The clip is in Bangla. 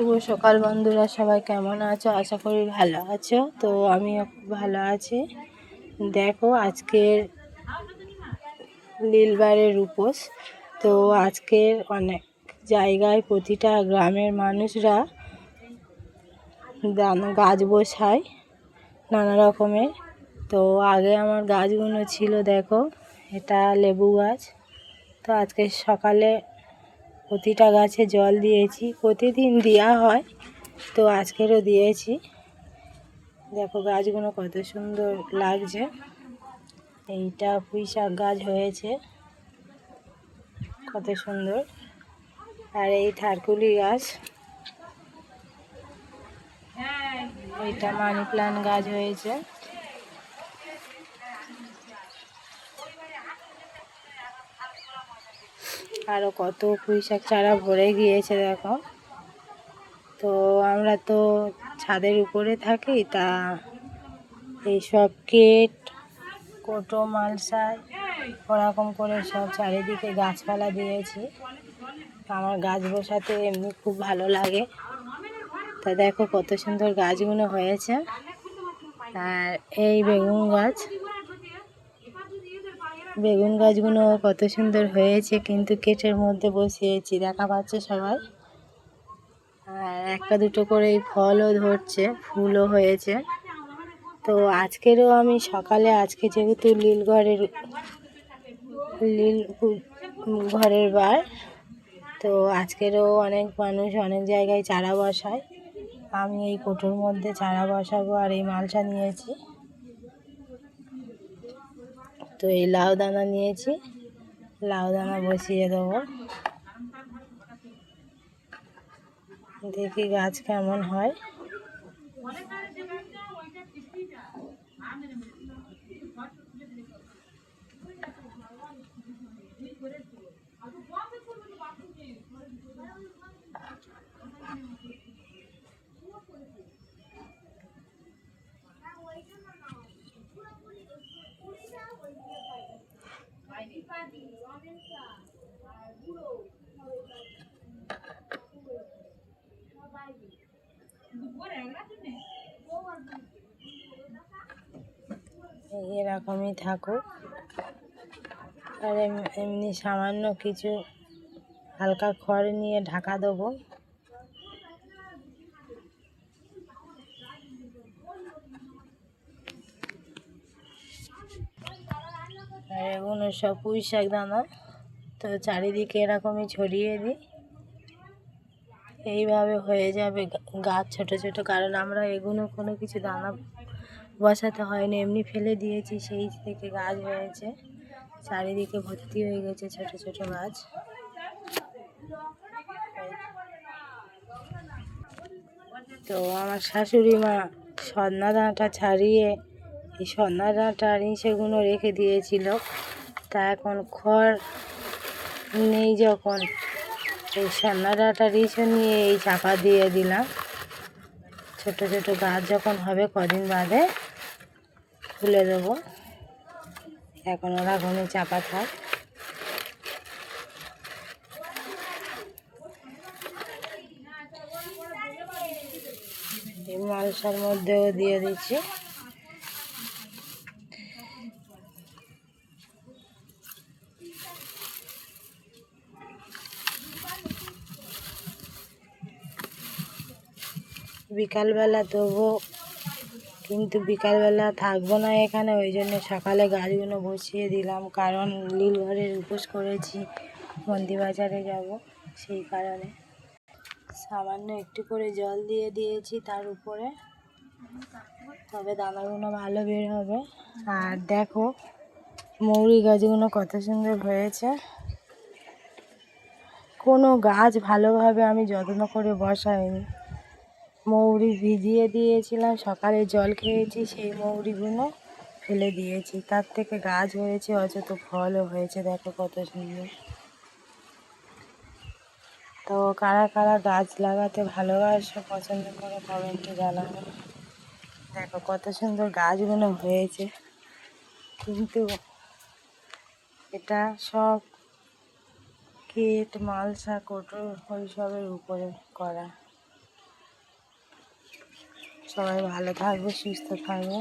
শুভ সকাল বন্ধুরা, সবাই কেমন আছো? আশা করি ভালো আছো। তো আমিও ভালো আছি। দেখো, আজকের নীলবারের উপোস। তো আজকের অনেক জায়গায় প্রতিটা গ্রামের মানুষরা গাছ বসায় নানা রকমের। তো আগে আমার গাছগুলো ছিল, দেখো এটা লেবু গাছ। তো আজকে সকালে প্রতিটা গাছে জল দিয়েছি, প্রতিদিন দেওয়া হয়, তো আজকেরও দিয়েছি। দেখো গাছগুলো কত সুন্দর লাগছে। এইটা পুঁই শাক গাছ হয়েছে, কত সুন্দর। আর এই ঠারকুলি গাছ, এইটা মানি প্লান্ট গাছ হয়েছে। আরও কত পুঁই শাক চারা ভরে গিয়েছে দেখো। তো আমরা তো ছাদের উপরে থাকি, তা এইসব কেট কোটো মালসায় ওরকম করে সব চারিদিকে গাছপালা দিয়েছি। আমার গাছ বসাতে এমনি খুব ভালো লাগে। তা দেখো কত সুন্দর গাছগুলো হয়েছে। আর এই বেগুন গাছগুলো কত সুন্দর হয়েছে, কিন্তু কেটের মধ্যে বসিয়েছি, দেখা পাচ্ছে সবাই। আর একটা দুটো করে ফলও ধরছে, ফুলও হয়েছে। তো আজকেরও আমি সকালে, আজকে যেহেতু নীল ঘরের বার, তো আজকেরও অনেক মানুষ অনেক জায়গায় চারা বসায়। আমি এই কোটোর মধ্যে চারা বসাবো। আর এই মালসা নিয়েছি, তো এই লাউ দানা নিয়েছি, লাউ দানা বসিয়ে দেবো। দেখি গাছ কেমন হয়। এরকমই থাকুক। আর এমনি সামান্য কিছু হালকা খড় নিয়ে ঢাকা দেবো। আর এগুলো সব পুঁই শাক দানা, তো চারিদিকে এরকমই ছড়িয়ে দিই। এইভাবে হয়ে যাবে গাছ ছোট ছোট, কারণ আমরা এগুলো কোনো কিছু দানা বসাতে হয়নি, এমনি ফেলে দিয়েছি, সেই থেকে গাছ হয়েছে। চারিদিকে ভর্তি হয়ে গেছে ছোট ছোট গাছ। তো আমার শাশুড়ি মা সজনা ডাঁটা ছাড়িয়ে এই সজনা ডাঁটার সেগুলো রেখে দিয়েছিল। তা এখন খড় নেই যখন, এই সজনা ডাঁটার নিয়ে এই চাপা দিয়ে দিলাম। ছোট ছোট গাছ যখন হবে কদিন বাদে তুলে দেবো, এখন ওরা ঘুমে চাপা থাক। এই মালসার মধ্যেও দিয়ে দিচ্ছি। বিকালবেলা দেবো, কিন্তু বিকালবেলা থাকবো না এখানে, ওই জন্য সকালে গাছগুলো বসিয়ে দিলাম। কারণ নীল ঘরের উপোস করেছি, মন্দিরবাজারে যাব, সেই কারণে সামান্য একটু করে জল দিয়ে দিয়েছি তার উপরে, তবে দানাগুলো ভালো বের হবে। আর দেখো মৌরি গাছগুলো কত সুন্দর হয়েছে। কোনো গাছ ভালোভাবে আমি যত্ন করে বসাইনি, মৌরি ভিজিয়ে দিয়েছিলাম, সকালে জল খেয়েছি, সেই মৌরিগুলো ফেলে দিয়েছি, তার থেকে গাছ হয়েছে, অযথা ফলও হয়েছে। দেখো কত সুন্দর। তো কারা কারা গাছ লাগাতে ভালোবাসো, পছন্দ করে কমেন্টে জানাবে। দেখো কত সুন্দর গাছগুলো হয়েছে, কিন্তু এটা সব কেট মালসা কোটো ওইসবের উপরে করা। সবাই ভালো থাকবে, সুস্থ থাকবে।